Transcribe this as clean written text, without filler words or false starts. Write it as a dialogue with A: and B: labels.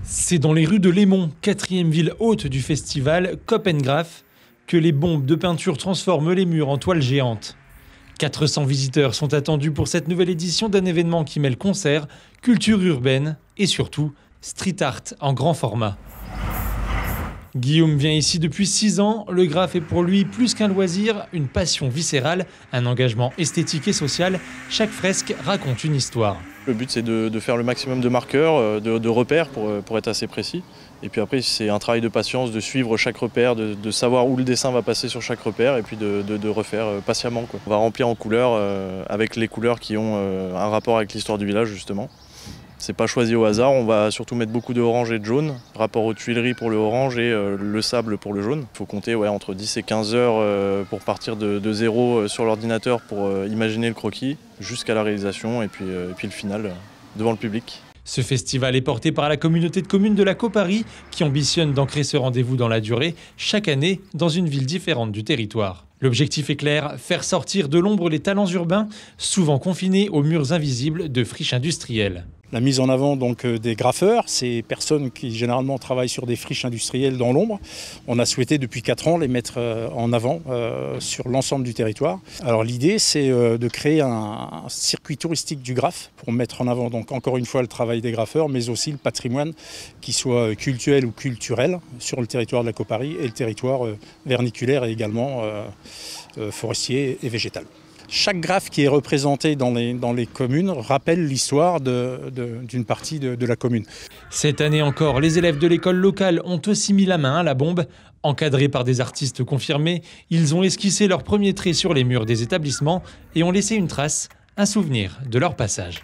A: C'est dans les rues de Lémont, 4e ville haute du festival Copengraph, que les bombes de peinture transforment les murs en toiles géantes. 400 visiteurs sont attendus pour cette nouvelle édition d'un événement qui mêle concerts, culture urbaine et surtout street art en grand format. Guillaume vient ici depuis 6 ans. Le graphe est pour lui plus qu'un loisir, une passion viscérale, un engagement esthétique et social. Chaque fresque raconte une histoire.
B: Le but, c'est de faire le maximum de marqueurs, de repères pour être assez précis. Et puis après, c'est un travail de patience, de suivre chaque repère, de savoir où le dessin va passer sur chaque repère et puis de refaire patiemment, quoi. On va remplir en couleurs avec les couleurs qui ont un rapport avec l'histoire du village, justement. C'est pas choisi au hasard, on va surtout mettre beaucoup de orange et de jaune, rapport aux Tuileries pour le orange et le sable pour le jaune. Il faut compter entre 10 et 15 heures pour partir de zéro sur l'ordinateur pour imaginer le croquis, jusqu'à la réalisation et puis le final devant le public.
A: Ce festival est porté par la communauté de communes de la Cauparie qui ambitionne d'ancrer ce rendez-vous dans la durée, chaque année dans une ville différente du territoire. L'objectif est clair, faire sortir de l'ombre les talents urbains, souvent confinés aux murs invisibles de friches industrielles.
C: La mise en avant donc des graffeurs, ces personnes qui généralement travaillent sur des friches industrielles dans l'ombre. On a souhaité depuis 4 ans les mettre en avant sur l'ensemble du territoire. Alors l'idée, c'est de créer un circuit touristique du graphe pour mettre en avant donc encore une fois le travail des graffeurs, mais aussi le patrimoine qui soit cultuel ou culturel sur le territoire de la Cauparie et le territoire verniculaire et également forestier et végétal. Chaque graphe qui est représenté dans les communes rappelle l'histoire d'une partie de la commune.
A: Cette année encore, les élèves de l'école locale ont aussi mis la main à la bombe. Encadrés par des artistes confirmés, ils ont esquissé leurs premiers traits sur les murs des établissements et ont laissé une trace, un souvenir de leur passage.